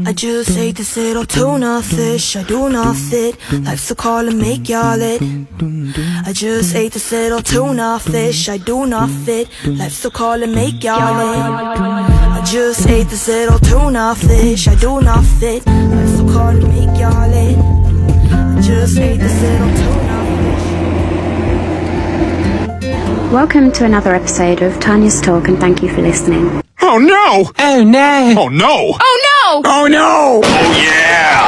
I just ate this little tuna fish, I do not fit. Life's a call and make y'all it. I just ate this little tuna fish, I do not fit. Life's a call and make y'all it. I just ate this little tuna fish, I do not fit. Life's a call and make y'all it. I just ate this little tuna fish. Welcome to another episode of Tanya's Talk, and thank you for listening. Oh no! Oh no! Oh no! Oh no! Oh no! Oh yeah!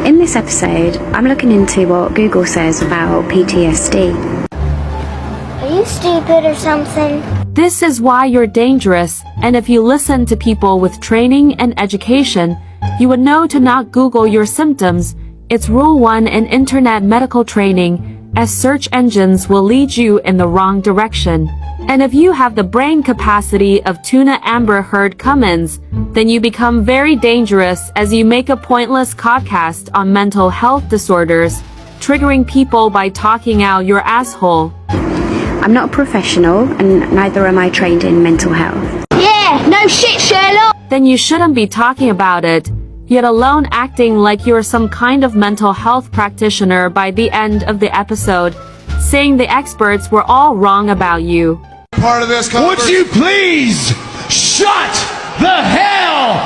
In this episode, I'm looking into what Google says about PTSD. Are you stupid or something? This is why you're dangerous, and if you listen to people with training and education, you would know to not Google your symptoms. It's rule 1 in internet medical training, as search engines will lead you in the wrong direction. And if you have the brain capacity of Tuna Amber Heard Cummins, then you become very dangerous as you make a pointless codcast on mental health disorders, triggering people by talking out your asshole. I'm not a professional, and neither am I trained in mental health. Yeah, no shit, Sherlock! Then you shouldn't be talking about it, yet alone acting like you're some kind of mental health practitioner by the end of the episode, saying the experts were all wrong about you. Part of this conversation. Would you please shut the hell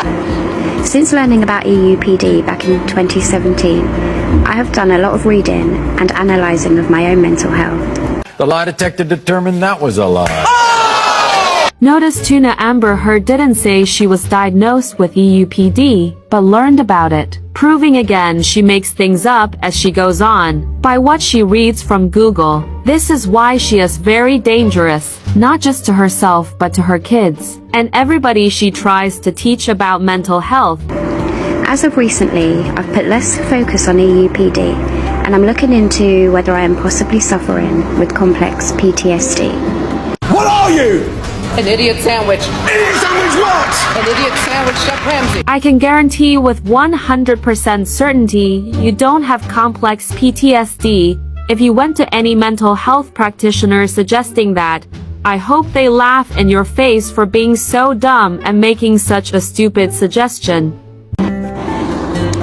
up? Since learning about EUPD back in 2017, I have done a lot of reading and analysing of my own mental health. The lie detector determined that was a lie. Notice Tuna Amber Heard didn't say she was diagnosed with EUPD, but learned about it, proving again she makes things up as she goes on, by what she reads from Google. This is why she is very dangerous, not just to herself but to her kids, and everybody she tries to teach about mental health. As of recently, I've put less focus on EUPD, and I'm looking into whether I am possibly suffering with complex PTSD. What are you? An idiot sandwich. Idiot sandwich what? An idiot sandwich, Chef Ramsay. I can guarantee with 100% certainty you don't have complex PTSD. If you went to any mental health practitioner suggesting that, I hope they laugh in your face for being so dumb and making such a stupid suggestion.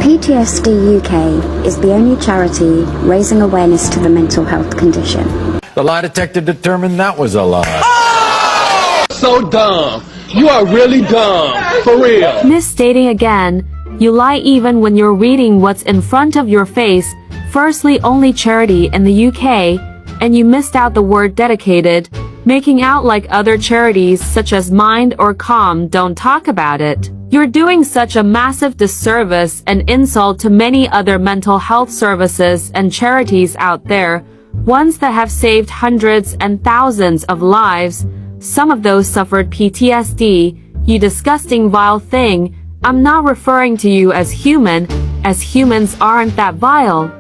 PTSD UK is the only charity raising awareness to the mental health condition. The lie detector determined that was a lie. So dumb. You are really dumb. For real. Misstating again, you lie even when you're reading what's in front of your face. Firstly, only charity in the UK, and you missed out the word dedicated, making out like other charities such as Mind or Calm don't talk about it. You're doing such a massive disservice and insult to many other mental health services and charities out there, ones that have saved hundreds and thousands of lives. Some of those suffered PTSD. You disgusting vile thing. I'm not referring to you as human, as humans aren't that vile.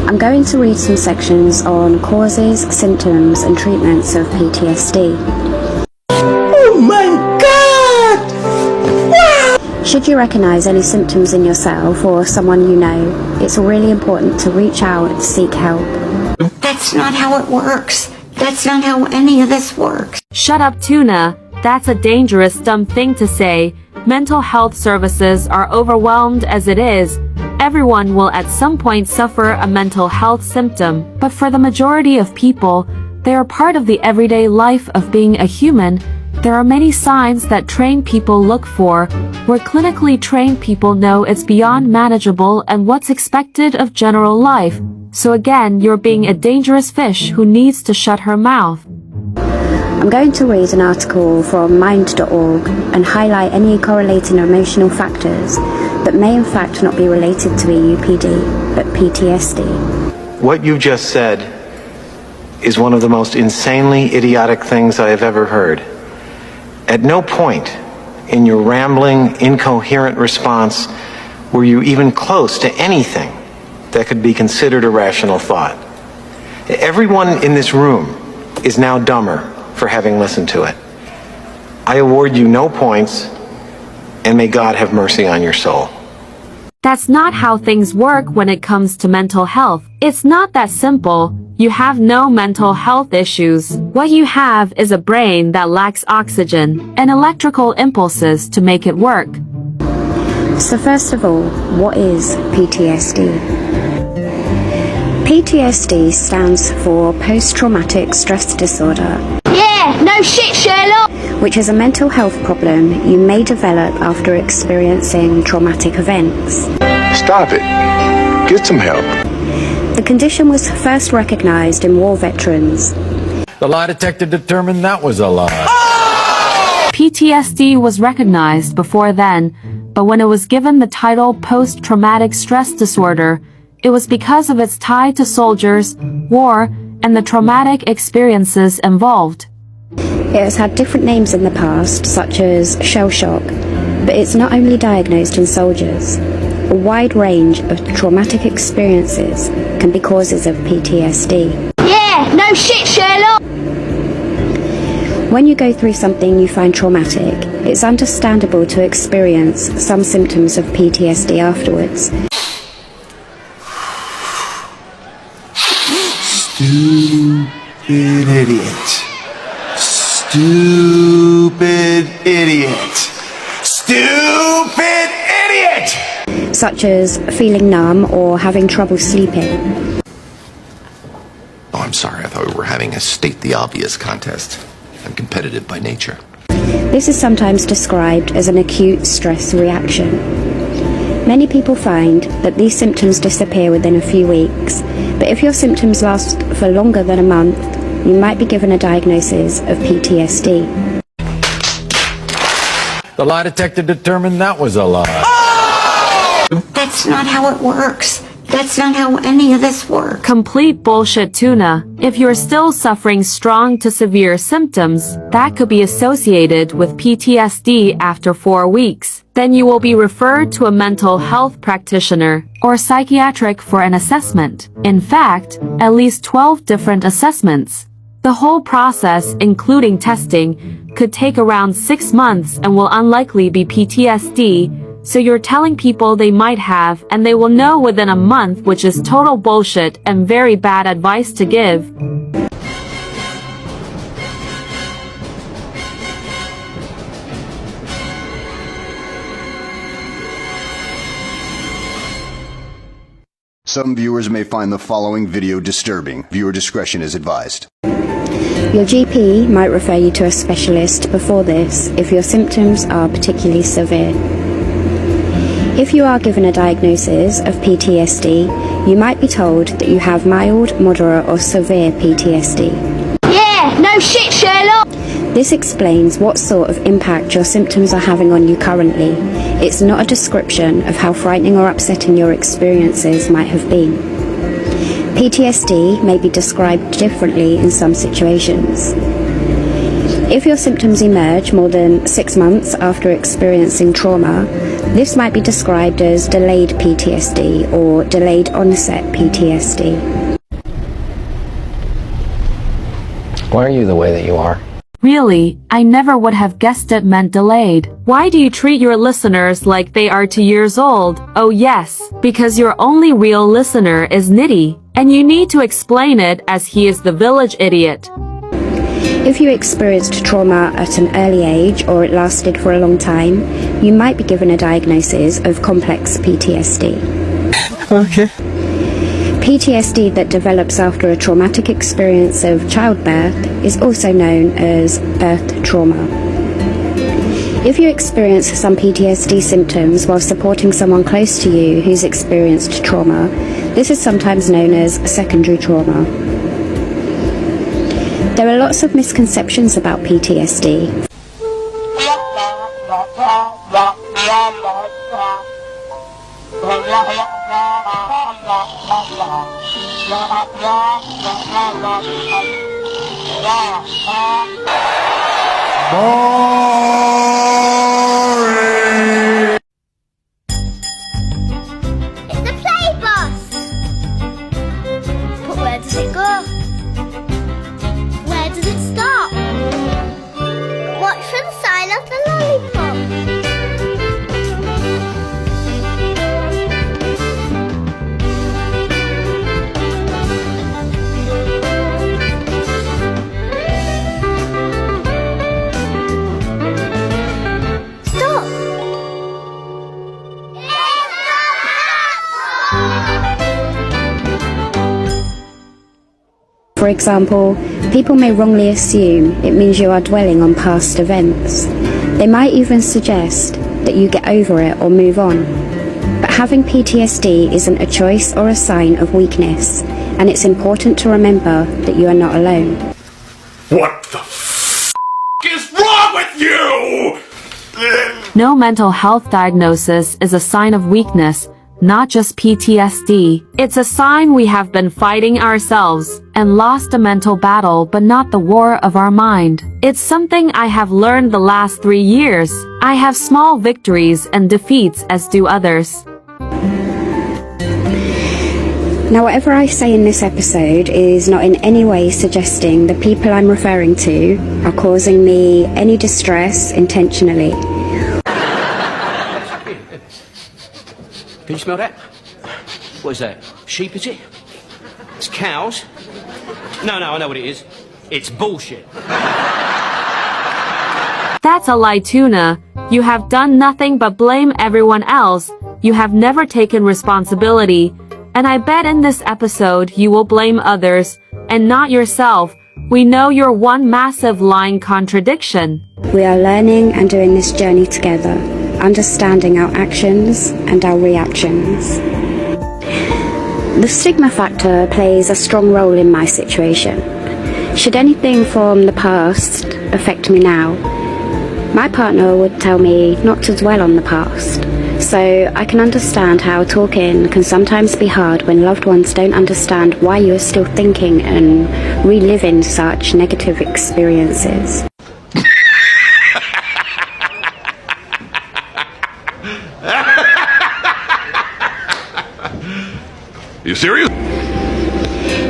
I'm going to read some sections on causes, symptoms, and treatments of PTSD. Oh my god! Wow! Should you recognise any symptoms in yourself or someone you know, it's really important to reach out and seek help. That's not how it works. That's not how any of this works. Shut up, Tuna. That's a dangerous, dumb thing to say. Mental health services are overwhelmed as it is. Everyone will at some point suffer a mental health symptom, but for the majority of people, they are part of the everyday life of being a human. There are many signs that trained people look for, where clinically trained people know it's beyond manageable and what's expected of general life. So again, you're being a dangerous fish who needs to shut her mouth. I'm going to read an article from mind.org and highlight any correlating emotional factors that may in fact not be related to EUPD, but PTSD. What you just said is one of the most insanely idiotic things I have ever heard. At no point in your rambling, incoherent response were you even close to anything that could be considered a rational thought. Everyone in this room is now dumber for having listened to it. I award you no points, and may God have mercy on your soul. That's not how things work when it comes to mental health. It's not that simple. you have no mental health issues. What you have is a brain that lacks oxygen and electrical impulses to make it work. So first of all, what is PTSD? PTSD stands for post-traumatic stress disorder. Yeah, no shit, Sherlock! Which is a mental health problem you may develop after experiencing traumatic events. Stop it. Get some help. The condition was first recognized in war veterans. The lie detector determined that was a lie. PTSD was recognized before then, but when it was given the title post-traumatic stress disorder, it was because of its tie to soldiers, war, and the traumatic experiences involved. It has had different names in the past, such as shell shock, but it's not only diagnosed in soldiers. A wide range of traumatic experiences can be causes of PTSD. Yeah, no shit, Sherlock! When you go through something you find traumatic, it's understandable to experience some symptoms of PTSD afterwards. Stupid idiot. Stupid idiot. Stupid idiot! Such as feeling numb or having trouble sleeping. Oh, I'm sorry. I thought we were having a state the obvious contest. I'm competitive by nature. This is sometimes described as an acute stress reaction. Many people find that these symptoms disappear within a few weeks, but if your symptoms last for longer than a month, you might be given a diagnosis of PTSD. The lie detector determined that was a lie. That's not how it works. That's not how any of this works. Complete bullshit, Tuna. If you're still suffering strong to severe symptoms that could be associated with PTSD after 4 weeks, then you will be referred to a mental health practitioner or psychiatric for an assessment. In fact, at least 12 different assessments. The whole process, including testing, could take around 6 months and will unlikely be PTSD. So you're telling people they might have, and they will know within a month, which is total bullshit and very bad advice to give. Some viewers may find the following video disturbing. Viewer discretion is advised. Your GP might refer you to a specialist before this if your symptoms are particularly severe. If you are given a diagnosis of PTSD, you might be told that you have mild, moderate or severe PTSD. Yeah, no shit, Sherlock! This explains what sort of impact your symptoms are having on you currently. It's not a description of how frightening or upsetting your experiences might have been. PTSD may be described differently in some situations. If your symptoms emerge more than 6 months after experiencing trauma, this might be described as delayed PTSD or delayed onset PTSD. Why are you the way that you are? Really, I never would have guessed it meant delayed. Why do you treat your listeners like they are 2 years old? Oh yes, because your only real listener is Nitty, and you need to explain it as he is the village idiot. If you experienced trauma at an early age or it lasted for a long time, you might be given a diagnosis of complex PTSD. Okay. PTSD that develops after a traumatic experience of childbirth is also known as birth trauma. If you experience some PTSD symptoms while supporting someone close to you who's experienced trauma, this is sometimes known as secondary trauma. There are lots of misconceptions about PTSD. It's the play bus! But where does it go? Where does it stop? What's the sign of the lollipop? For example, people may wrongly assume it means you are dwelling on past events. They might even suggest that you get over it or move on. But having PTSD isn't a choice or a sign of weakness, and it's important to remember that you are not alone. What the f is wrong with you? No mental health diagnosis is a sign of weakness, not just PTSD. It's a sign we have been fighting ourselves and lost a mental battle, but not the war of our mind. It's something I have learned the last 3 years. I have small victories and defeats, as do others. Now, whatever I say in this episode is not in any way suggesting the people I'm referring to are causing me any distress intentionally. Can you smell that? What is that? Sheep, is it? It's cows? No, I know what it is. It's bullshit. That's a lie, Tuna. You have done nothing but blame everyone else. You have never taken responsibility. And I bet in this episode you will blame others, and not yourself. We know you're one massive lying contradiction. We are learning and doing this journey together, understanding our actions and our reactions. The stigma factor plays a strong role in my situation. Should anything from the past affect me now, my partner would tell me not to dwell on the past. So I can understand how talking can sometimes be hard when loved ones don't understand why you are still thinking and reliving such negative experiences. You serious?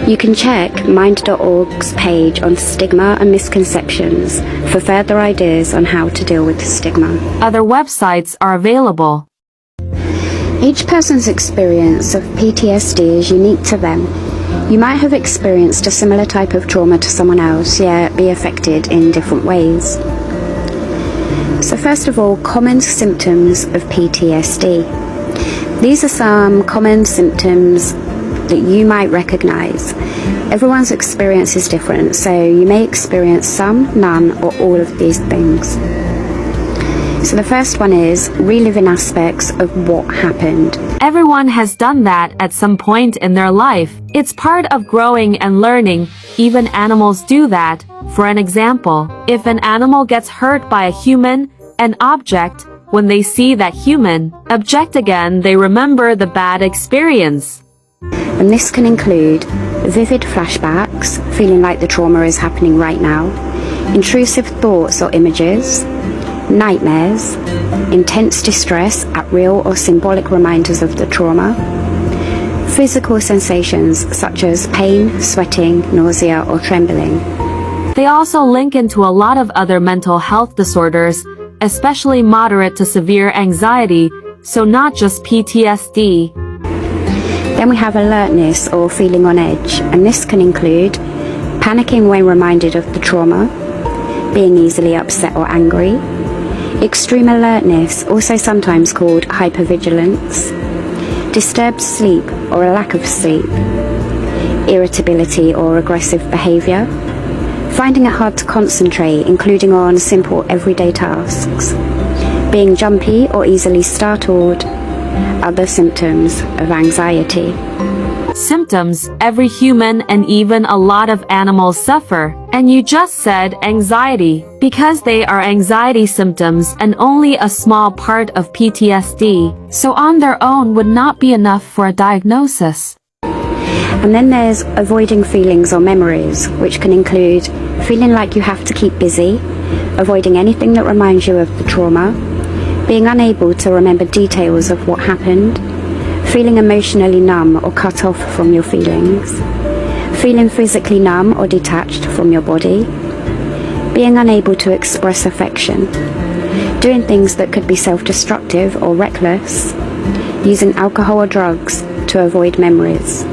You can check Mind.org's page on stigma and misconceptions for further ideas on how to deal with stigma. Other websites are available. Each person's experience of PTSD is unique to them. You might have experienced a similar type of trauma to someone else, yet be affected in different ways. So first of all, common symptoms of PTSD. These are some common symptoms that you might recognize. Everyone's experience is different, so you may experience some, none, or all of these things. So the first one is reliving aspects of what happened. Everyone has done that at some point in their life. It's part of growing and learning. Even animals do that. For an example, if an animal gets hurt by a human, an object, when they see that human object again, they remember the bad experience. And this can include vivid flashbacks, feeling like the trauma is happening right now, intrusive thoughts or images, nightmares, intense distress at real or symbolic reminders of the trauma, physical sensations such as pain, sweating, nausea, or trembling. They also link into a lot of other mental health disorders, especially moderate to severe anxiety, so not just PTSD. Then we have alertness or feeling on edge, and this can include panicking when reminded of the trauma, being easily upset or angry, extreme alertness, also sometimes called hypervigilance, disturbed sleep or a lack of sleep, irritability or aggressive behavior, finding it hard to concentrate, including on simple everyday tasks, being jumpy or easily startled, other symptoms of anxiety. Symptoms every human and even a lot of animals suffer. And you just said anxiety, because they are anxiety symptoms and only a small part of PTSD, so on their own would not be enough for a diagnosis. And then there's avoiding feelings or memories, which can include feeling like you have to keep busy, avoiding anything that reminds you of the trauma, being unable to remember details of what happened, feeling emotionally numb or cut off from your feelings, feeling physically numb or detached from your body, being unable to express affection, doing things that could be self-destructive or reckless, using alcohol or drugs to avoid memories.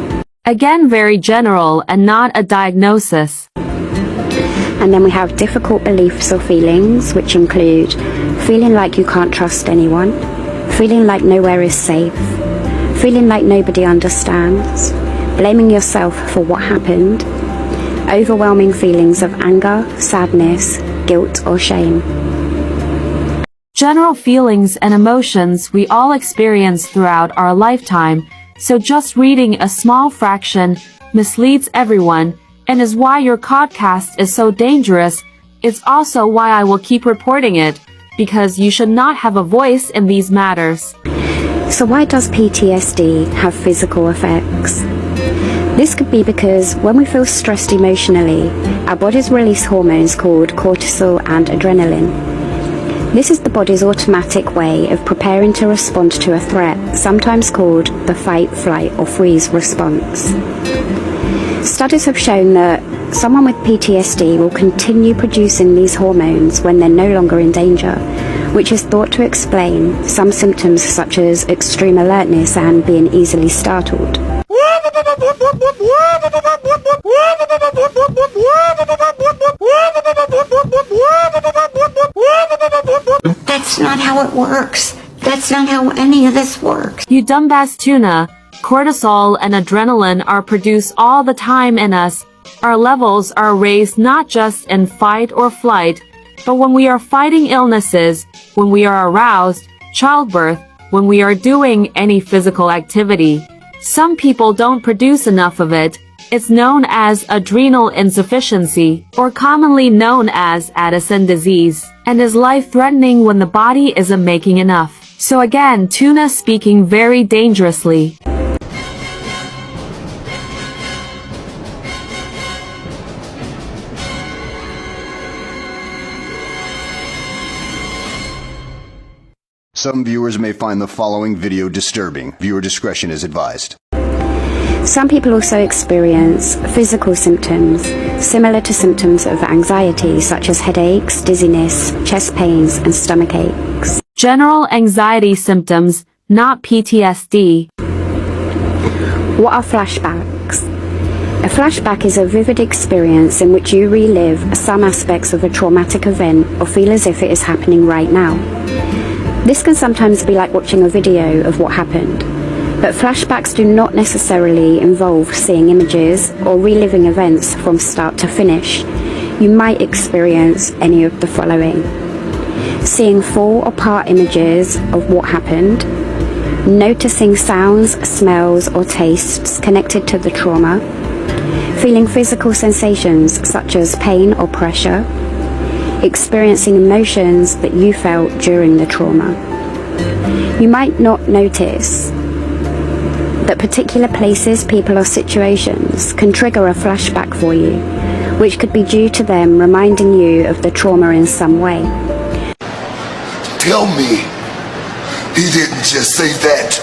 Again, very general and not a diagnosis. And then we have difficult beliefs or feelings, which include feeling like you can't trust anyone, feeling like nowhere is safe, feeling like nobody understands, blaming yourself for what happened, overwhelming feelings of anger, sadness, guilt, or shame. General feelings and emotions we all experience throughout our lifetime, so just reading a small fraction misleads everyone, and is why your codcast is so dangerous. It's also why I will keep reporting it, because you should not have a voice in these matters. So why does PTSD have physical effects? This could be because when we feel stressed emotionally, our bodies release hormones called cortisol and adrenaline. This is the body's automatic way of preparing to respond to a threat, sometimes called the fight, flight, or freeze response. Studies have shown that someone with PTSD will continue producing these hormones when they're no longer in danger, which is thought to explain some symptoms such as extreme alertness and being easily startled. That's not how it works. That's not how any of this works. You dumbass tuna, cortisol and adrenaline are produced all the time in us. Our levels are raised not just in fight or flight, but when we are fighting illnesses, when we are aroused, childbirth, when we are doing any physical activity. Some people don't produce enough of it. It's known as adrenal insufficiency, or commonly known as Addison disease, and is life-threatening when the body isn't making enough. So again, tuna speaking very dangerously. Some viewers may find the following video disturbing. Viewer discretion is advised. Some people also experience physical symptoms similar to symptoms of anxiety, such as headaches, dizziness, chest pains, and stomach aches. General anxiety symptoms, not PTSD. What are flashbacks? A flashback is a vivid experience in which you relive some aspects of a traumatic event or feel as if it is happening right now. This can sometimes be like watching a video of what happened, but flashbacks do not necessarily involve seeing images or reliving events from start to finish. You might experience any of the following: seeing full or part images of what happened, noticing sounds, smells, or tastes connected to the trauma, feeling physical sensations such as pain or pressure, experiencing emotions that you felt during the trauma. You might not notice that particular places, people, or situations can trigger a flashback for you, which could be due to them reminding you of the trauma in some way. Tell me, he didn't just say that.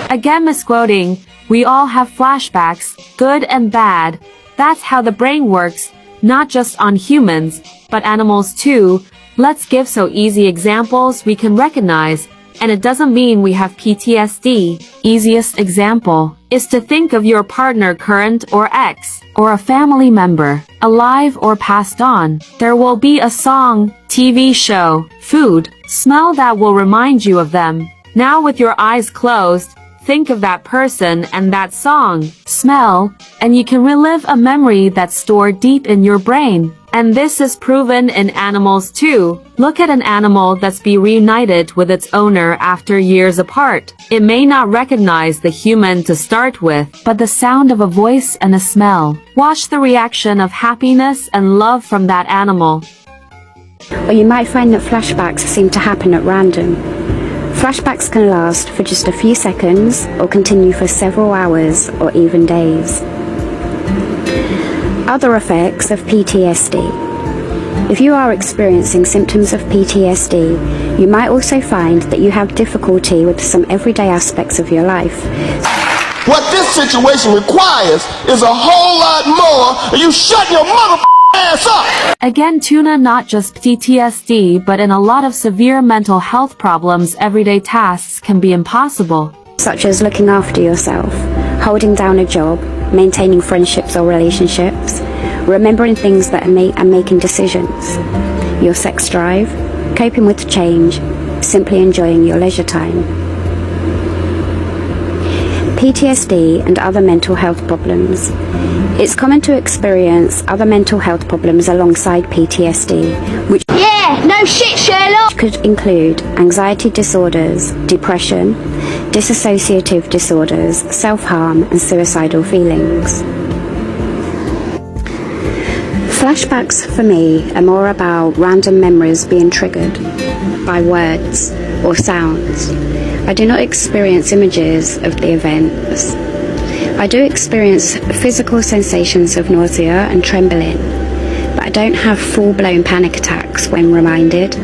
Again misquoting, we all have flashbacks, good and bad. That's how the brain works, not just on humans, but animals too. Let's give so easy examples we can recognize, and it doesn't mean we have PTSD. Easiest example is to think of your partner, current or ex, or a family member, alive or passed on. There will be a song, TV show, food, smell that will remind you of them. Now with your eyes closed, think of that person and that song, smell, and you can relive a memory that's stored deep in your brain. And this is proven in animals too. Look at an animal that's been reunited with its owner after years apart. It may not recognize the human to start with, but the sound of a voice and a smell. Watch the reaction of happiness and love from that animal. Or you might find that flashbacks seem to happen at random. Flashbacks can last for just a few seconds or continue for several hours or even days. Other effects of PTSD. If you are experiencing symptoms of PTSD, you might also find that you have difficulty with some everyday aspects of your life. What this situation requires is a whole lot more, and you shut your mother ass up! Again, tuna, not just PTSD, but in a lot of severe mental health problems, everyday tasks can be impossible. Such as looking after yourself, holding down a job, maintaining friendships or relationships, remembering things that are making decisions, your sex drive, coping with change, simply enjoying your leisure time. PTSD and other mental health problems. It's common to experience other mental health problems alongside PTSD, which No shit, Sherlock! could include anxiety disorders, depression, dissociative disorders, self-harm and suicidal feelings. Flashbacks for me are more about random memories being triggered by words or sounds. I do not experience images of the events. I do experience physical sensations of nausea and trembling, but I don't have full-blown panic attacks when reminded.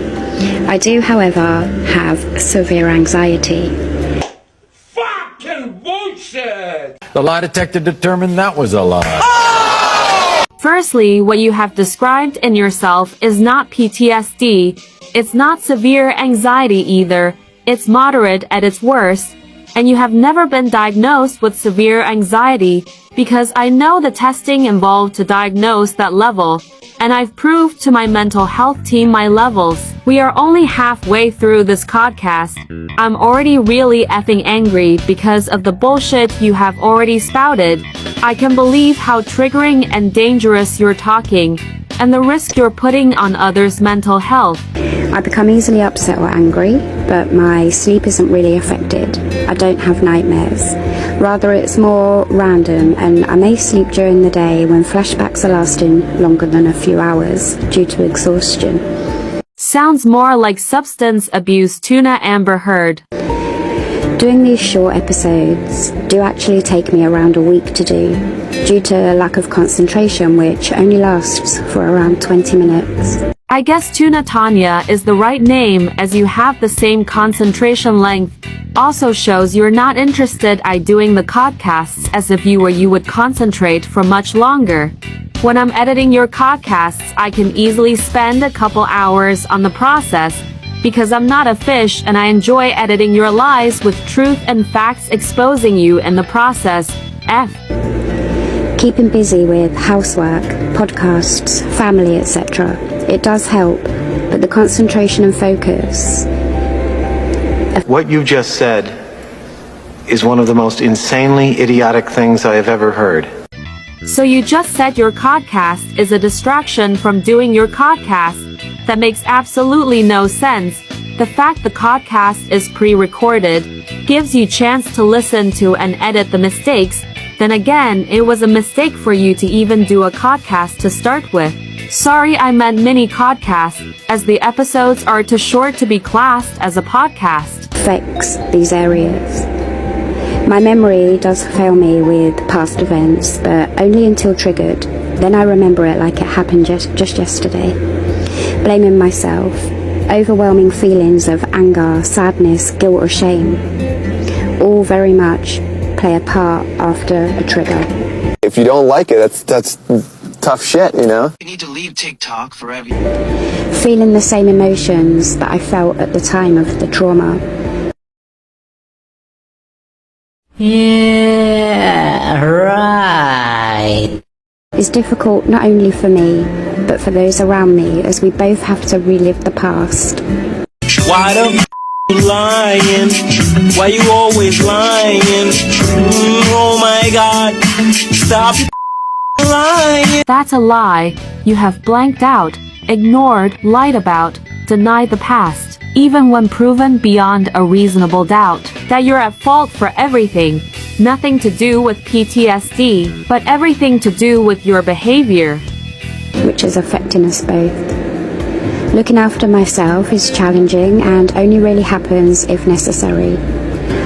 I do, however, have severe anxiety. Fucking bullshit! The lie detector determined that was a lie. Firstly, what you have described in yourself is not PTSD. It's not severe anxiety either. It's moderate at its worst. And you have never been diagnosed with severe anxiety, because I know the testing involved to diagnose that level, and I've proved to my mental health team my levels. We are only halfway through this codcast. I'm already really effing angry because of the bullshit you have already spouted. I can believe how triggering and dangerous you're talking, and the risk you're putting on others' mental health. I become easily upset or angry, but my sleep isn't really affected. I don't have nightmares. Rather, it's more random, and I may sleep during the day when flashbacks are lasting longer than a few hours due to exhaustion. Sounds more like substance abuse. Tuna Amber Heard. Doing these short episodes do actually take me around a week to do, due to a lack of concentration, which only lasts for around 20 minutes. I guess Tuna Tanya is the right name, as you have the same concentration length. Also shows you're not interested in doing the codcasts, as if you would concentrate for much longer. When I'm editing your codcasts, I can easily spend a couple hours on the process, because I'm not a fish and I enjoy editing your lies with truth and facts, exposing you in the process. Keeping busy with housework, podcasts, family, etc. It does help, but the concentration and focus. What you just said is one of the most insanely idiotic things I have ever heard. So you just said your codcast is a distraction from doing your codcast? That makes absolutely no sense. The fact the codcast is pre-recorded gives you chance to listen to and edit the mistakes. Then again, it was a mistake for you to even do a codcast to start with. Sorry, I meant mini codcast, as the episodes are too short to be classed as a podcast. Affects these areas. My memory does fail me with past events, but only until triggered. Then I remember it like it happened just yesterday. Blaming myself, overwhelming feelings of anger, sadness, guilt or shame, all very much play a part after a trigger. If you don't like it, that's tough shit, you know? You need to leave TikTok forever. Feeling the same emotions that I felt at the time of the trauma. Yeah, right. It's difficult not only for me, but for those around me, as we both have to relive the past. Why the you lying? Why you always lying? Oh my god, stop lying. That's a lie. You have blanked out, ignored, lied about, denied the past, even when proven beyond a reasonable doubt that you're at fault for everything. Nothing to do with PTSD, but everything to do with your behavior, which is affecting us both. Looking after myself is challenging and only really happens if necessary.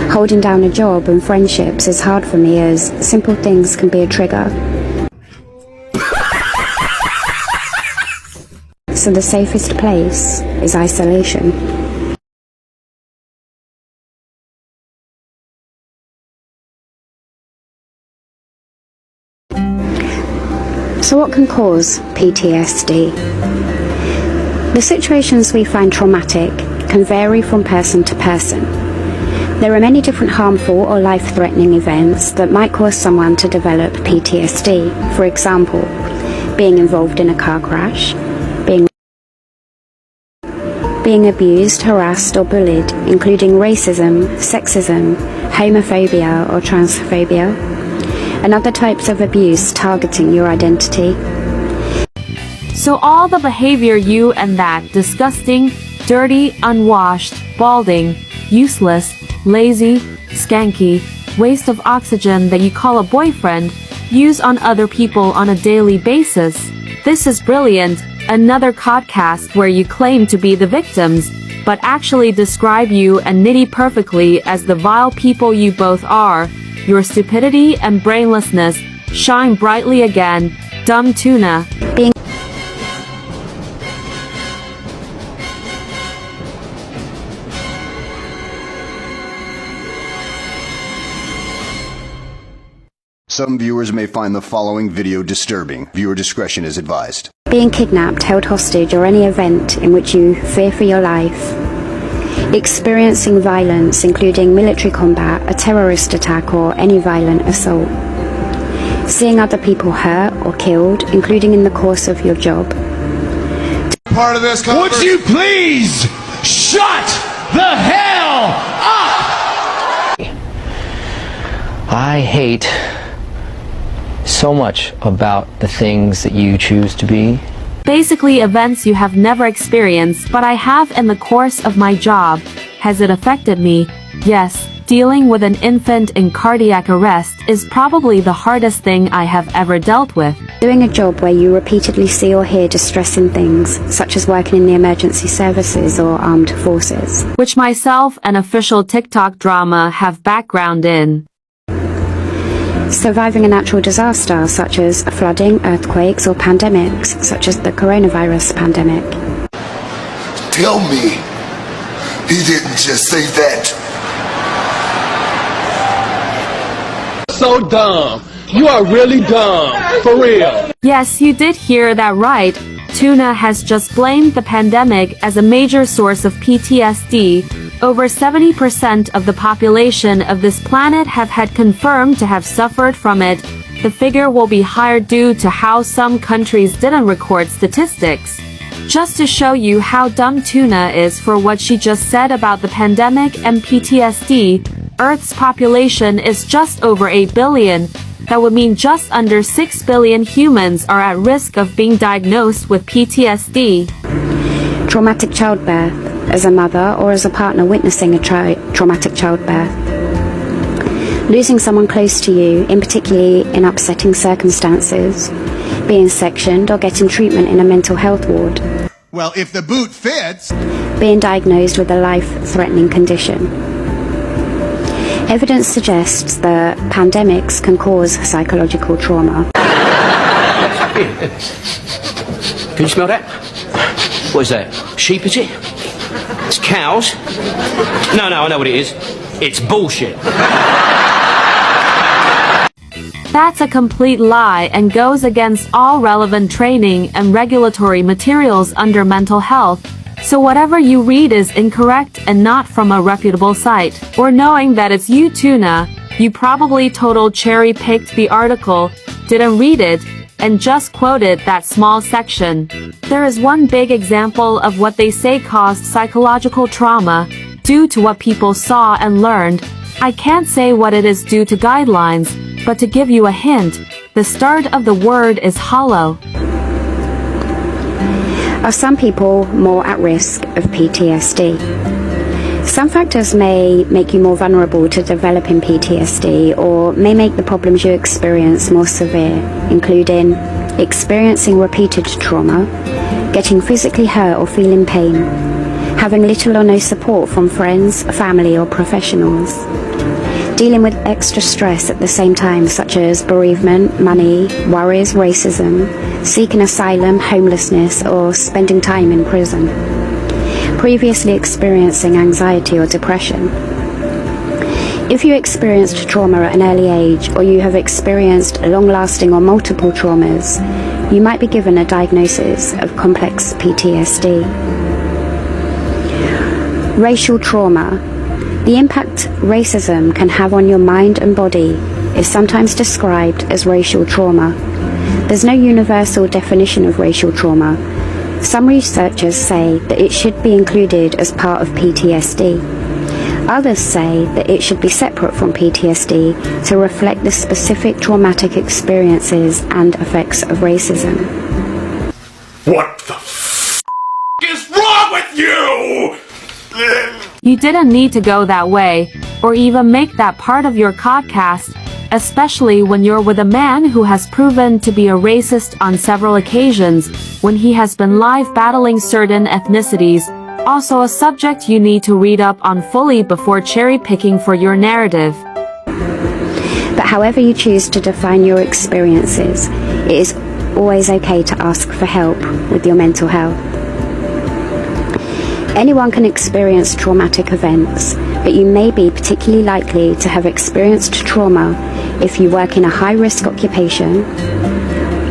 Holding down a job and friendships is hard for me, as simple things can be a trigger. So the safest place is isolation. So what can cause PTSD? The situations we find traumatic can vary from person to person. There are many different harmful or life-threatening events that might cause someone to develop PTSD. For example, being involved in a car crash, being being abused, harassed, or bullied, including racism, sexism, homophobia or transphobia, and other types of abuse targeting your identity. So all the behavior you and that disgusting, dirty, unwashed, balding, useless, lazy, skanky, waste of oxygen that you call a boyfriend, use on other people on a daily basis. This is brilliant, another codcast where you claim to be the victims, but actually describe you and Nitty perfectly as the vile people you both are. Your stupidity and brainlessness shine brightly again, dumb tuna. Some viewers may find the following video disturbing. Viewer discretion is advised. Being kidnapped, held hostage, or any event in which you fear for your life. Experiencing violence, including military combat, a terrorist attack, or any violent assault. Seeing other people hurt or killed, including in the course of your job. Part of this Would you please shut the hell up? I hate so much about the things that you choose to be. Basically events you have never experienced, but I have in the course of my job. Has it affected me? Yes, dealing with an infant in cardiac arrest is probably the hardest thing I have ever dealt with. Doing a job where you repeatedly see or hear distressing things, such as working in the emergency services or armed forces. Which myself and official TikTok drama have background in. Surviving a natural disaster such as flooding, earthquakes, or pandemics such as the coronavirus pandemic. Tell me, he didn't just say that. So dumb. You are really dumb. For real. Yes, you did hear that right. Tuna has just blamed the pandemic as a major source of PTSD. Over 70% of the population of this planet have had confirmed to have suffered from it. The figure will be higher due to how some countries didn't record statistics. Just to show you how dumb Tuna is for what she just said about the pandemic and PTSD, Earth's population is just over 8 billion. That would mean just under 6 billion humans are at risk of being diagnosed with PTSD. Traumatic childbirth, as a mother or as a partner witnessing a traumatic childbirth. Losing someone close to you, in particularly in upsetting circumstances. Being sectioned or getting treatment in a mental health ward. Well, if the boot fits. Being diagnosed with a life-threatening condition. Evidence suggests that pandemics can cause psychological trauma. Can you smell that? What is that? Sheep, is it? It's cows? No, I know what it is. It's bullshit. That's a complete lie and goes against all relevant training and regulatory materials under mental health. So whatever you read is incorrect and not from a reputable site. Or knowing that it's you, Tuna, you probably total cherry-picked the article, didn't read it, and just quoted that small section. There is one big example of what they say caused psychological trauma, due to what people saw and learned. I can't say what it is due to guidelines, but to give you a hint, the start of the word is hollow. Are some people more at risk of PTSD? Some factors may make you more vulnerable to developing PTSD or may make the problems you experience more severe, including experiencing repeated trauma, getting physically hurt or feeling pain, having little or no support from friends, family or professionals, dealing with extra stress at the same time such as bereavement, money, worries, racism, seeking asylum, homelessness or spending time in prison. Previously experiencing anxiety or depression. If you experienced trauma at an early age or you have experienced long-lasting or multiple traumas, you might be given a diagnosis of complex PTSD. Racial trauma. The impact racism can have on your mind and body is sometimes described as racial trauma. There's no universal definition of racial trauma, Some researchers say that it should be included as part of PTSD. Others say that it should be separate from PTSD to reflect the specific traumatic experiences and effects of racism. What the is wrong with you? You didn't need to go that way, or even make that part of your codcast, especially when you're with a man who has proven to be a racist on several occasions, when he has been live battling certain ethnicities, also a subject you need to read up on fully before cherry-picking for your narrative. But however you choose to define your experiences, it is always okay to ask for help with your mental health. Anyone can experience traumatic events, but you may be particularly likely to have experienced trauma if you work in a high-risk occupation,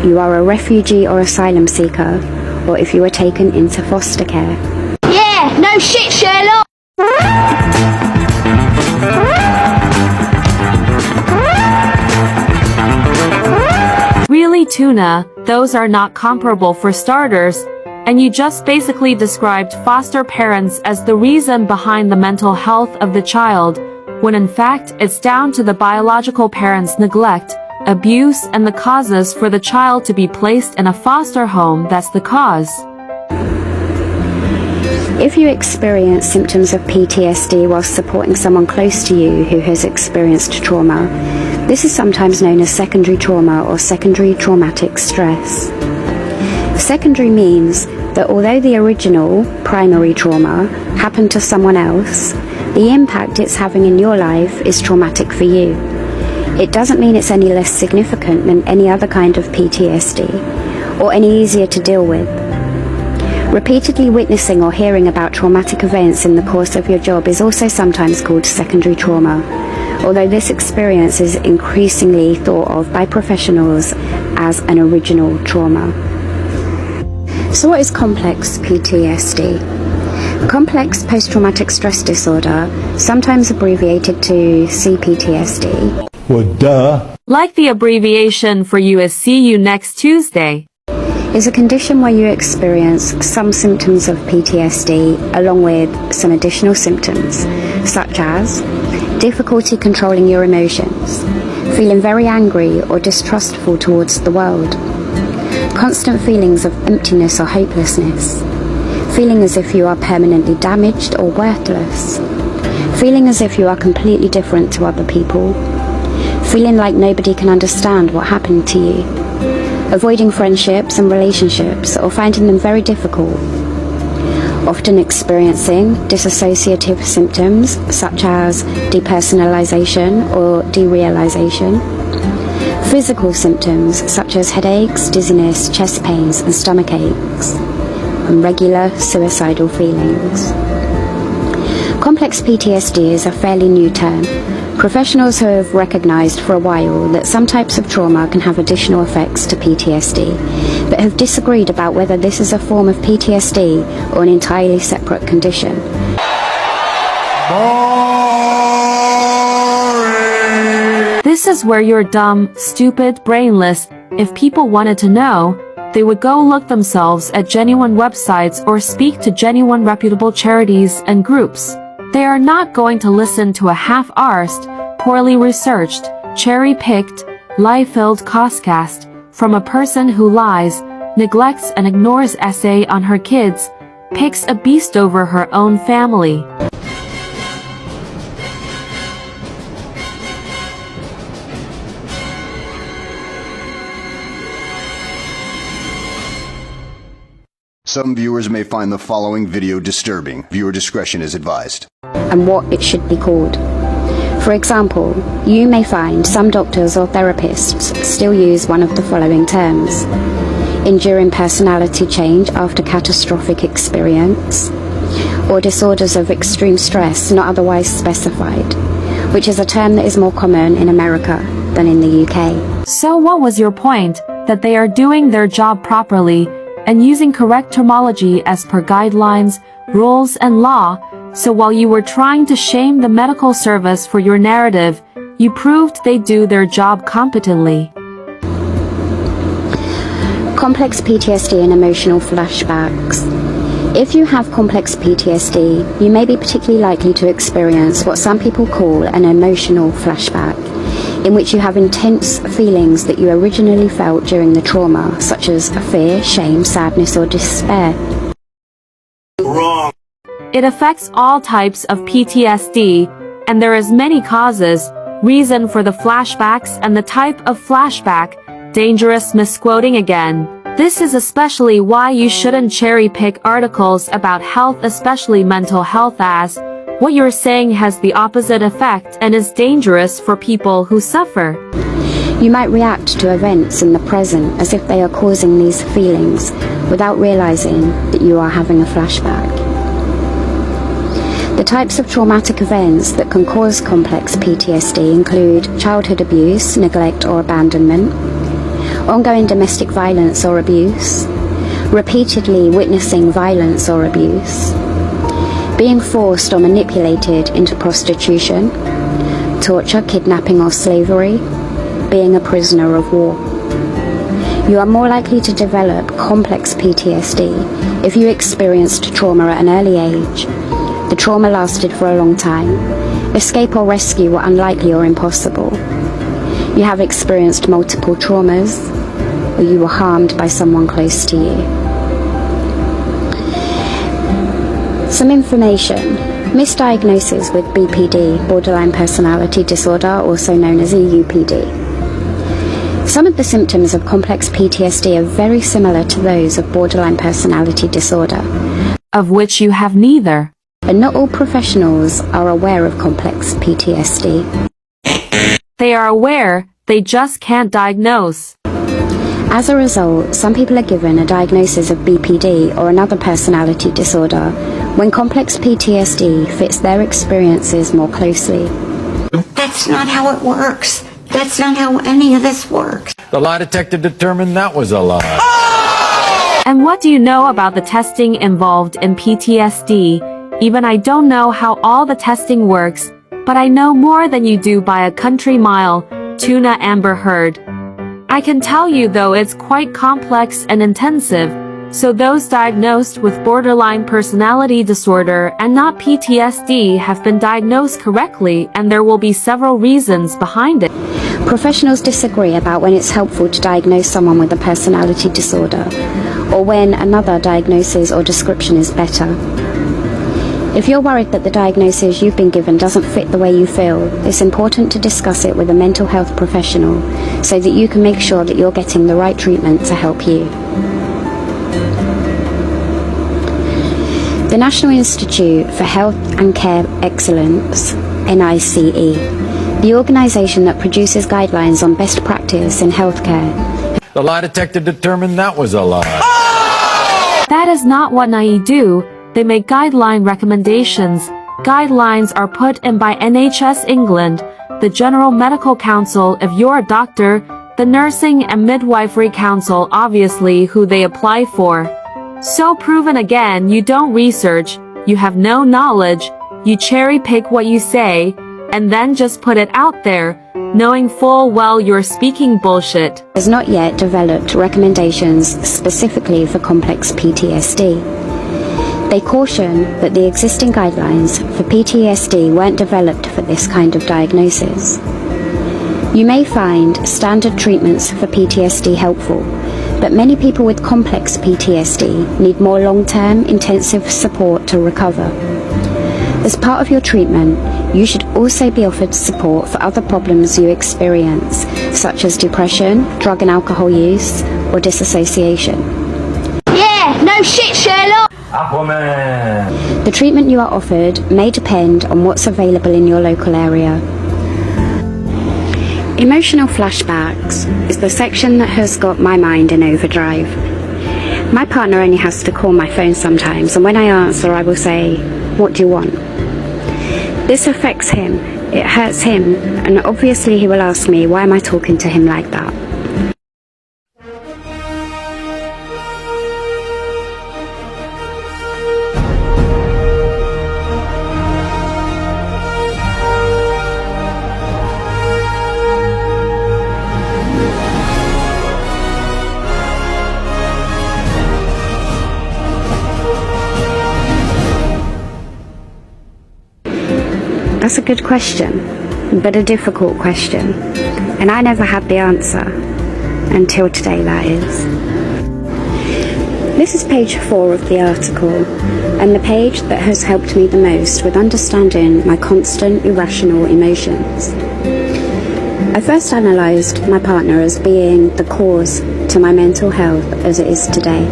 you are a refugee or asylum seeker, or if you were taken into foster care. Yeah, no shit, Sherlock! Really, Tuna, those are not comparable for starters, and you just basically described foster parents as the reason behind the mental health of the child, when in fact it's down to the biological parents' neglect, abuse, and the causes for the child to be placed in a foster home that's the cause. If you experience symptoms of PTSD while supporting someone close to you who has experienced trauma, this is sometimes known as secondary trauma or secondary traumatic stress. Secondary means that although the original, primary trauma happened to someone else, the impact it's having in your life is traumatic for you. It doesn't mean it's any less significant than any other kind of PTSD, or any easier to deal with. Repeatedly witnessing or hearing about traumatic events in the course of your job is also sometimes called secondary trauma, although this experience is increasingly thought of by professionals as an original trauma. So what is complex PTSD? Complex post-traumatic stress disorder, sometimes abbreviated to CPTSD. Well, duh. Like the abbreviation for you is see you next Tuesday. Is a condition where you experience some symptoms of PTSD along with some additional symptoms, such as difficulty controlling your emotions, feeling very angry or distrustful towards the world, constant feelings of emptiness or hopelessness, feeling as if you are permanently damaged or worthless, feeling as if you are completely different to other people, feeling like nobody can understand what happened to you, avoiding friendships and relationships or finding them very difficult, often experiencing dissociative symptoms such as depersonalization or derealization, physical symptoms such as headaches, dizziness, chest pains and stomach aches, and regular suicidal feelings. Complex PTSD is a fairly new term. Professionals have recognized for a while that some types of trauma can have additional effects to PTSD, but have disagreed about whether this is a form of PTSD or an entirely separate condition. This is where you're dumb, stupid, brainless. If people wanted to know, they would go look themselves at genuine websites or speak to genuine reputable charities and groups. They are not going to listen to a half-arsed, poorly researched, cherry-picked, lie-filled codcast from a person who lies, neglects and ignores essay on her kids, picks a beast over her own family. Some viewers may find the following video disturbing. Viewer discretion is advised. And what it should be called. For example, you may find some doctors or therapists still use one of the following terms: enduring personality change after catastrophic experience, or disorders of extreme stress not otherwise specified, which is a term that is more common in America than in the UK. So what was your point? That they are doing their job properly and using correct terminology as per guidelines, rules and law, so while you were trying to shame the medical service for your narrative, you proved they do their job competently. Complex PTSD and emotional flashbacks. If you have complex PTSD, you may be particularly likely to experience what some people call an emotional flashback, in which you have intense feelings that you originally felt during the trauma, such as fear, shame, sadness, or despair. Wrong. It affects all types of PTSD, and there is many causes, reason for the flashbacks and the type of flashback. Dangerous misquoting again. This is especially why you shouldn't cherry-pick articles about health, especially mental health, as what you're saying has the opposite effect and is dangerous for people who suffer. You might react to events in the present as if they are causing these feelings without realizing that you are having a flashback. The types of traumatic events that can cause complex PTSD include childhood abuse, neglect or abandonment, ongoing domestic violence or abuse, repeatedly witnessing violence or abuse, being forced or manipulated into prostitution, torture, kidnapping or slavery, being a prisoner of war. You are more likely to develop complex PTSD if you experienced trauma at an early age, the trauma lasted for a long time, escape or rescue were unlikely or impossible, you have experienced multiple traumas, or you were harmed by someone close to you. Some information. Misdiagnosis with BPD, borderline personality disorder, also known as EUPD. Some of the symptoms of complex PTSD are very similar to those of borderline personality disorder, of which you have neither. But not all professionals are aware of complex PTSD. They are aware, they just can't diagnose. As a result, some people are given a diagnosis of BPD or another personality disorder when complex PTSD fits their experiences more closely. That's not how it works. That's not how any of this works. The lie detector determined that was a lie. And what do you know about the testing involved in PTSD? Even I don't know how all the testing works, but I know more than you do by a country mile. Tuna Amber Heard. I can tell you though it's quite complex and intensive, so those diagnosed with borderline personality disorder and not PTSD have been diagnosed correctly, and there will be several reasons behind it. Professionals disagree about when it's helpful to diagnose someone with a personality disorder, or when another diagnosis or description is better. If you're worried that the diagnosis you've been given doesn't fit the way you feel, it's important to discuss it with a mental health professional so that you can make sure that you're getting the right treatment to help you. The National Institute for Health and Care Excellence, NICE, the organisation that produces guidelines on best practice in healthcare. The lie detector determined that was a lie. That is not what NICE do. They make guideline recommendations. Guidelines are put in by NHS England, the General Medical Council if you're a doctor, the Nursing and Midwifery Council obviously who they apply for. So proven again, you don't research, you have no knowledge, you cherry pick what you say, and then just put it out there, knowing full well you're speaking bullshit. Has not yet developed recommendations specifically for complex PTSD. They caution that the existing guidelines for PTSD weren't developed for this kind of diagnosis. You may find standard treatments for PTSD helpful, but many people with complex PTSD need more long-term, intensive support to recover. As part of your treatment, you should also be offered support for other problems you experience, such as depression, drug and alcohol use, or disassociation. Yeah, no shit, Sherlock! Aquaman! The treatment you are offered may depend on what's available in your local area. Emotional flashbacks is the section that has got my mind in overdrive. My partner only has to call my phone sometimes, and when I answer I will say, "What do you want?" This affects him, it hurts him, and obviously he will ask me, why am I talking to him like that? That's a good question, but a difficult question. And I never had the answer. Until today, that is. This is page 4 of the article, and the page that has helped me the most with understanding my constant irrational emotions. I first analysed my partner as being the cause to my mental health as it is today.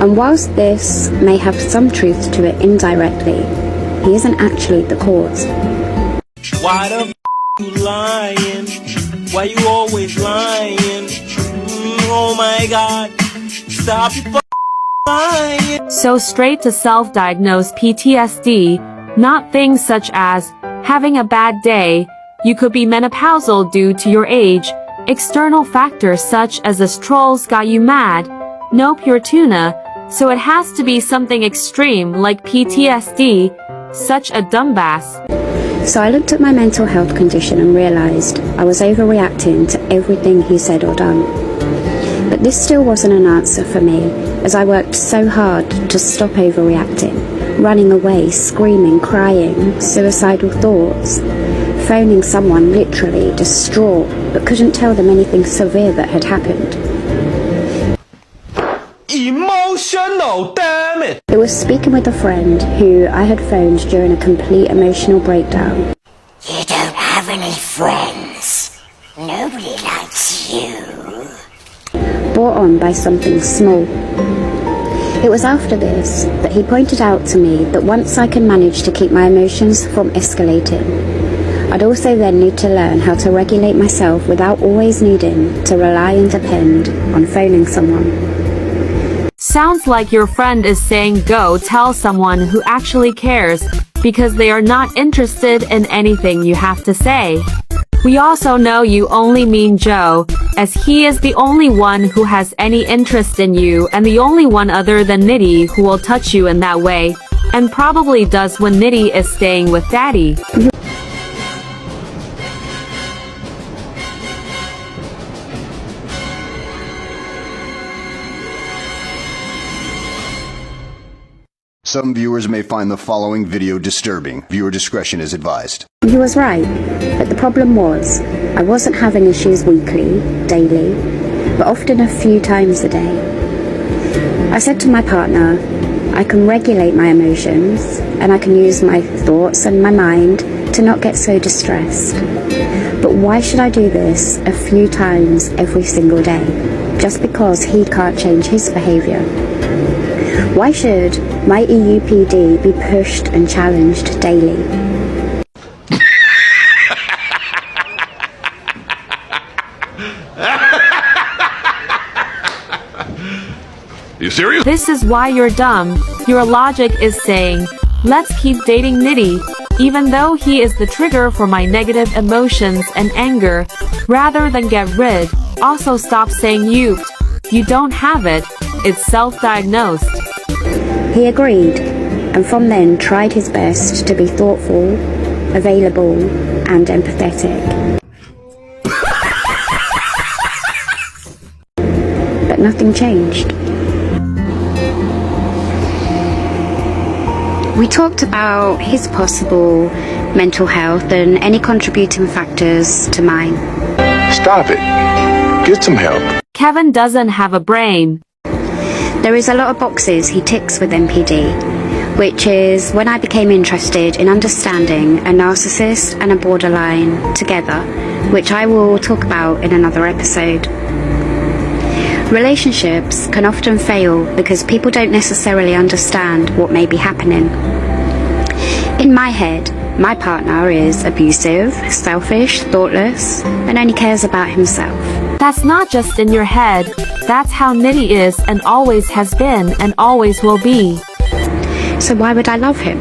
And whilst this may have some truth to it indirectly, he isn't actually the cause. Why the f you lying? Why you always lying? Oh my God, stop your lying. So straight to self-diagnose PTSD, not things such as having a bad day. You could be menopausal due to your age, external factors such as the trolls got you mad. Nope, you're tuna, so it has to be something extreme like PTSD, such a dumbass. So I looked at my mental health condition and realised I was overreacting to everything he said or done. But this still wasn't an answer for me, as I worked so hard to stop overreacting, running away, screaming, crying, suicidal thoughts, phoning someone literally distraught, but couldn't tell them anything severe that had happened. Emotional, damn it! It was speaking with a friend who I had phoned during a complete emotional breakdown. You don't have any friends. Nobody likes you. Brought on by something small. It was after this that he pointed out to me that once I can manage to keep my emotions from escalating, I'd also then need to learn how to regulate myself without always needing to rely and depend on phoning someone. Sounds like your friend is saying go tell someone who actually cares, because they are not interested in anything you have to say. We also know you only mean Joe, as he is the only one who has any interest in you and the only one other than Nitty who will touch you in that way, and probably does when Nitty is staying with Daddy. Some viewers may find the following video disturbing. Viewer discretion is advised. He was right, but the problem was, I wasn't having issues weekly, daily, but often a few times a day. I said to my partner, I can regulate my emotions, and I can use my thoughts and my mind to not get so distressed. But why should I do this a few times every single day, just because he can't change his behaviour? Why should my EUPD be pushed and challenged daily? You serious? This is why you're dumb. Your logic is saying, let's keep dating Nitty, even though he is the trigger for my negative emotions and anger, rather than get rid. Also stop saying you don't have it, it's self-diagnosed. He agreed, and from then tried his best to be thoughtful, available, and empathetic. But nothing changed. We talked about his possible mental health and any contributing factors to mine. Stop it. Get some help. Kevin doesn't have a brain. There is a lot of boxes he ticks with NPD, which is when I became interested in understanding a narcissist and a borderline together, which I will talk about in another episode. Relationships can often fail because people don't necessarily understand what may be happening. In my head, my partner is abusive, selfish, thoughtless, and only cares about himself. That's not just in your head, that's how Nitty is and always has been and always will be. So why would I love him?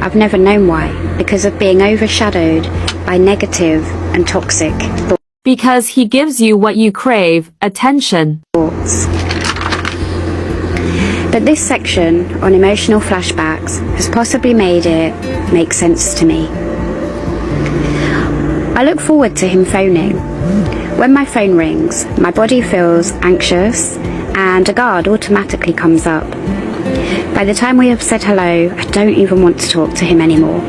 I've never known why, because of being overshadowed by negative and toxic thoughts. Because he gives you what you crave, attention. But this section on emotional flashbacks has possibly made it make sense to me. I look forward to him phoning. When my phone rings, my body feels anxious and a guard automatically comes up. By the time we have said hello, I don't even want to talk to him anymore.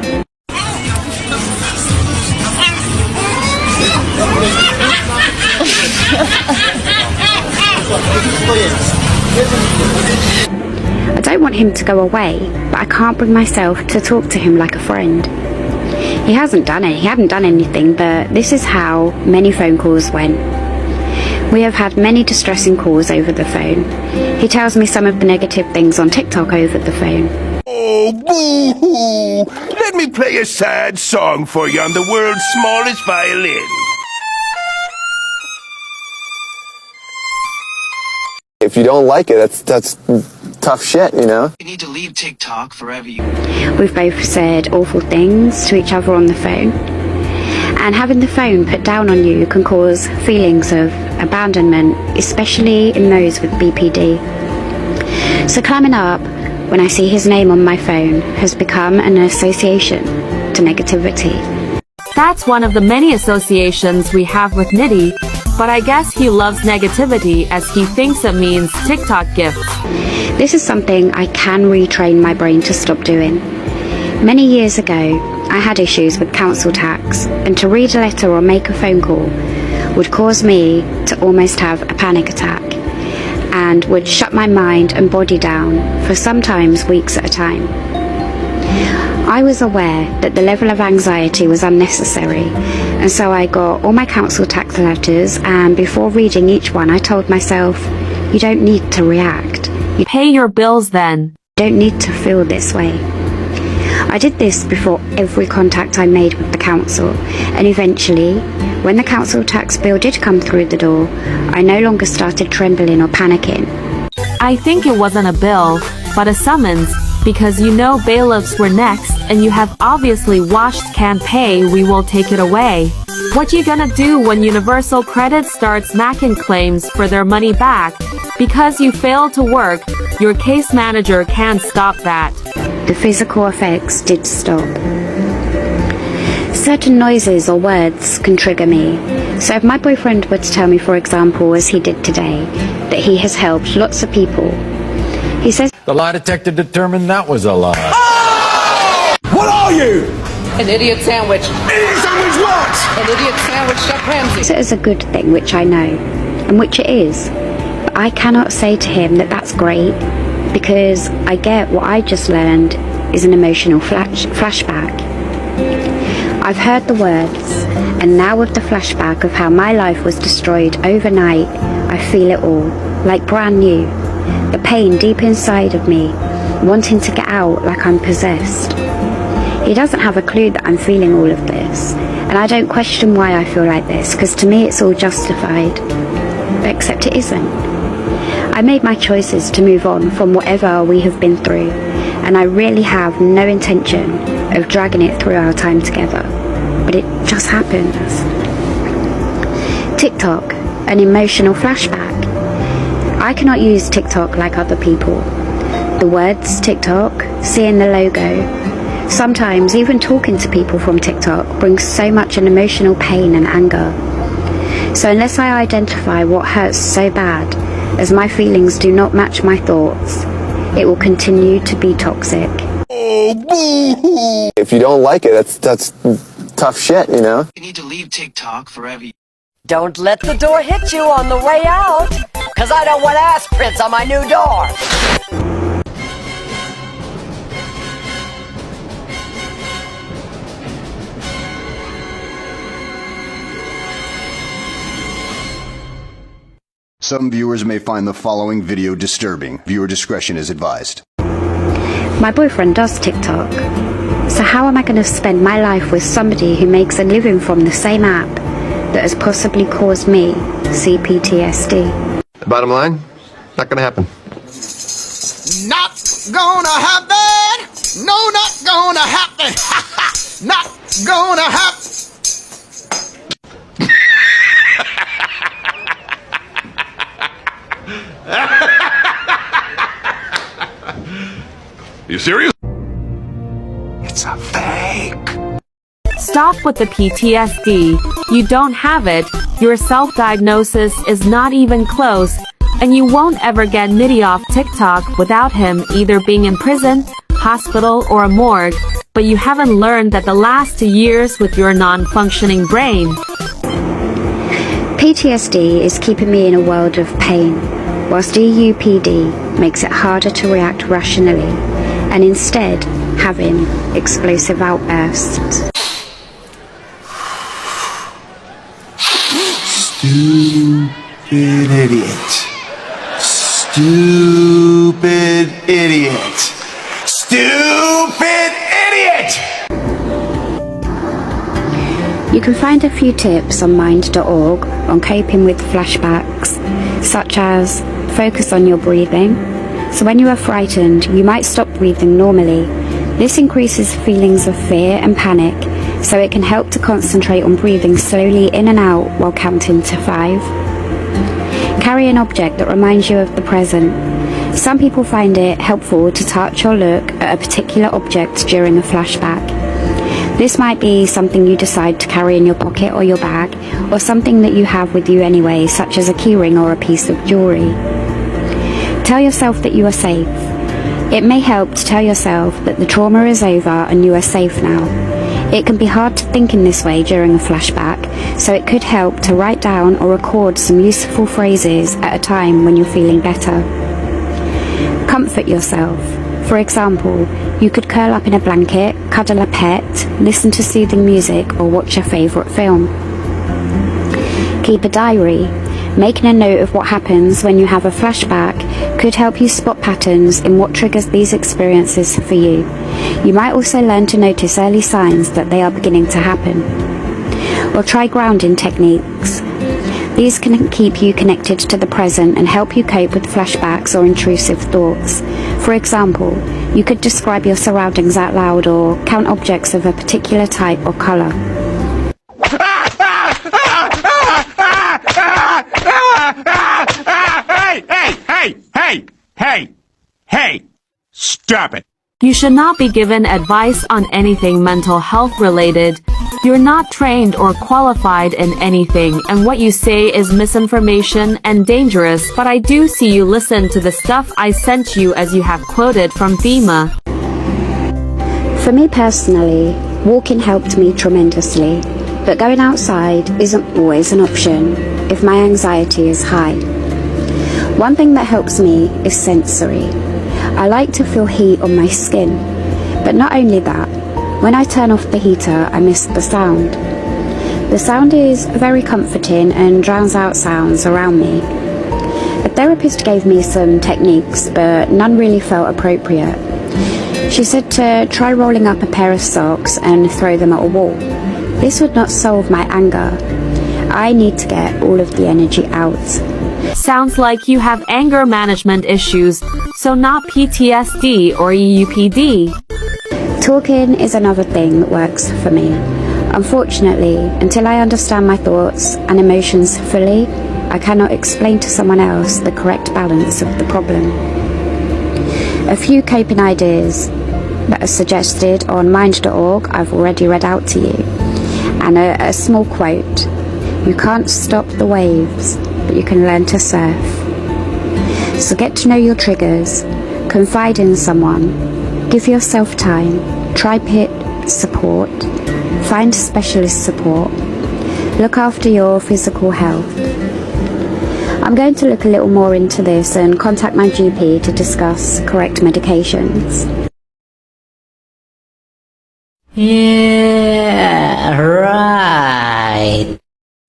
I don't want him to go away, but I can't bring myself to talk to him like a friend. He hadn't done anything, but this is how many phone calls went. We have had many distressing calls over the phone. He tells me some of the negative things on TikTok over the phone. Oh, boo-hoo! Let me play a sad song for you on the world's smallest violin. If you don't like it, that's tough shit, you know? You need to leave TikTok forever. We've both said awful things to each other on the phone. And having the phone put down on you can cause feelings of abandonment, especially in those with BPD. So climbing up, when I see his name on my phone, has become an association to negativity. That's one of the many associations we have with Nitty, but I guess he loves negativity as he thinks it means TikTok gifts. This is something I can retrain my brain to stop doing. Many years ago, I had issues with council tax, and to read a letter or make a phone call would cause me to almost have a panic attack, and would shut my mind and body down for sometimes weeks at a time. I was aware that the level of anxiety was unnecessary, and so I got all my council tax letters, and before reading each one I told myself, you don't need to react. You pay your bills then. Don't need to feel this way. I did this before every contact I made with the council, and eventually, when the council tax bill did come through the door, I no longer started trembling or panicking. I think it wasn't a bill, but a summons, because you know bailiffs were next, and you have obviously watched Can't Pay, We Will Take It Away. What you gonna do when Universal Credit starts macking claims for their money back? Because you failed to work, your case manager can't stop that. The physical effects did stop. Certain noises or words can trigger me. So if my boyfriend were to tell me, for example, as he did today, that he has helped lots of people, he says, The lie detector determined that was a lie. Oh! What are you? An idiot sandwich. Idiot sandwich what? An idiot sandwich, Chef Ramsay. It is a good thing, which I know, and which it is. But I cannot say to him that that's great, because I get what I just learned is an emotional flashback. I've heard the words, and now with the flashback of how my life was destroyed overnight, I feel it all, like brand new. The pain deep inside of me, wanting to get out like I'm possessed. He doesn't have a clue that I'm feeling all of this, and I don't question why I feel like this, because to me it's all justified. Except it isn't. I made my choices to move on from whatever we have been through, and I really have no intention of dragging it through our time together, but it just happens. TikTok, an emotional flashback. I cannot use TikTok like other people. The words TikTok, seeing the logo, sometimes even talking to people from TikTok brings so much an emotional pain and anger. So unless I identify what hurts so bad, as my feelings do not match my thoughts, it will continue to be toxic. Oh, boo-hoo! If you don't like it, that's tough shit, you know? You need to leave TikTok forever. Don't let the door hit you on the way out, cause I don't want ass prints on my new door. Some viewers may find the following video disturbing. Viewer discretion is advised. My boyfriend does TikTok, so how am I going to spend my life with somebody who makes a living from the same app that has possibly caused me CPTSD? Bottom line, not gonna happen. Not gonna happen! No, not gonna happen! Not gonna happen! You serious? It's a fake. Stop with the PTSD. You don't have it, your self-diagnosis is not even close, and you won't ever get Nitty off TikTok without him either being in prison, hospital, or a morgue, but you haven't learned that the last 2 years with your non-functioning brain. PTSD is keeping me in a world of pain, whilst EUPD makes it harder to react rationally and instead having explosive outbursts. Stupid idiot. Stupid idiot. Stupid idiot! You can find a few tips on mind.org on coping with flashbacks, such as focus on your breathing. So when you are frightened, you might stop breathing normally. This increases feelings of fear and panic, so it can help to concentrate on breathing slowly in and out while counting to 5. Carry an object that reminds you of the present. Some people find it helpful to touch or look at a particular object during a flashback. This might be something you decide to carry in your pocket or your bag, or something that you have with you anyway, such as a keyring or a piece of jewellery. Tell yourself that you are safe. It may help to tell yourself that the trauma is over and you are safe now. It can be hard to think in this way during a flashback, so it could help to write down or record some useful phrases at a time when you're feeling better. Comfort yourself. For example, you could curl up in a blanket, cuddle a pet, listen to soothing music, or watch a favourite film. Keep a diary. Making a note of what happens when you have a flashback could help you spot patterns in what triggers these experiences for you. You might also learn to notice early signs that they are beginning to happen. Or try grounding techniques. These can keep you connected to the present and help you cope with flashbacks or intrusive thoughts. For example, you could describe your surroundings out loud or count objects of a particular type or colour. Hey! Stop it! You should not be given advice on anything mental health related. You're not trained or qualified in anything, and what you say is misinformation and dangerous, but I do see you listen to the stuff I sent you as you have quoted from FEMA. For me personally, walking helped me tremendously, but going outside isn't always an option if my anxiety is high. One thing that helps me is sensory. I like to feel heat on my skin, but not only that, when I turn off the heater, I miss the sound. The sound is very comforting and drowns out sounds around me. A therapist gave me some techniques, but none really felt appropriate. She said to try rolling up a pair of socks and throw them at a wall. This would not solve my anger. I need to get all of the energy out. Sounds like you have anger management issues, so not PTSD or EUPD. Talking is another thing that works for me. Unfortunately, until I understand my thoughts and emotions fully, I cannot explain to someone else the correct balance of the problem. A few coping ideas that are suggested on mind.org I've already read out to you. And a small quote: you can't stop the waves, but you can learn to surf. So get to know your triggers, confide in someone, give yourself time, try peer support, find specialist support, look after your physical health. I'm going to look a little more into this and contact my GP to discuss correct medications. Yeah, right.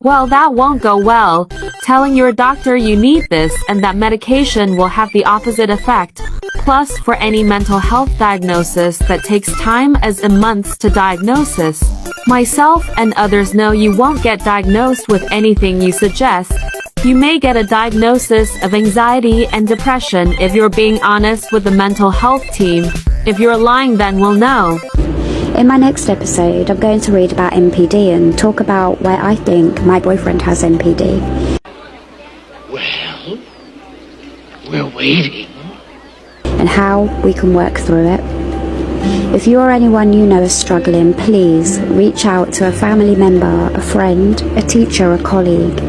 Well, that won't go well. Telling your doctor you need this and that medication will have the opposite effect. Plus, for any mental health diagnosis that takes time as in months to diagnosis. Myself and others know you won't get diagnosed with anything you suggest. You may get a diagnosis of anxiety and depression if you're being honest with the mental health team. If you're lying, then we'll know. In my next episode, I'm going to read about NPD and talk about why I think my boyfriend has NPD. Well, we're waiting. And how we can work through it. If you or anyone you know is struggling, please reach out to a family member, a friend, a teacher, a colleague,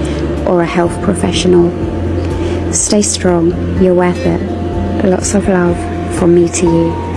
or a health professional. Stay strong, you're worth it. Lots of love from me to you.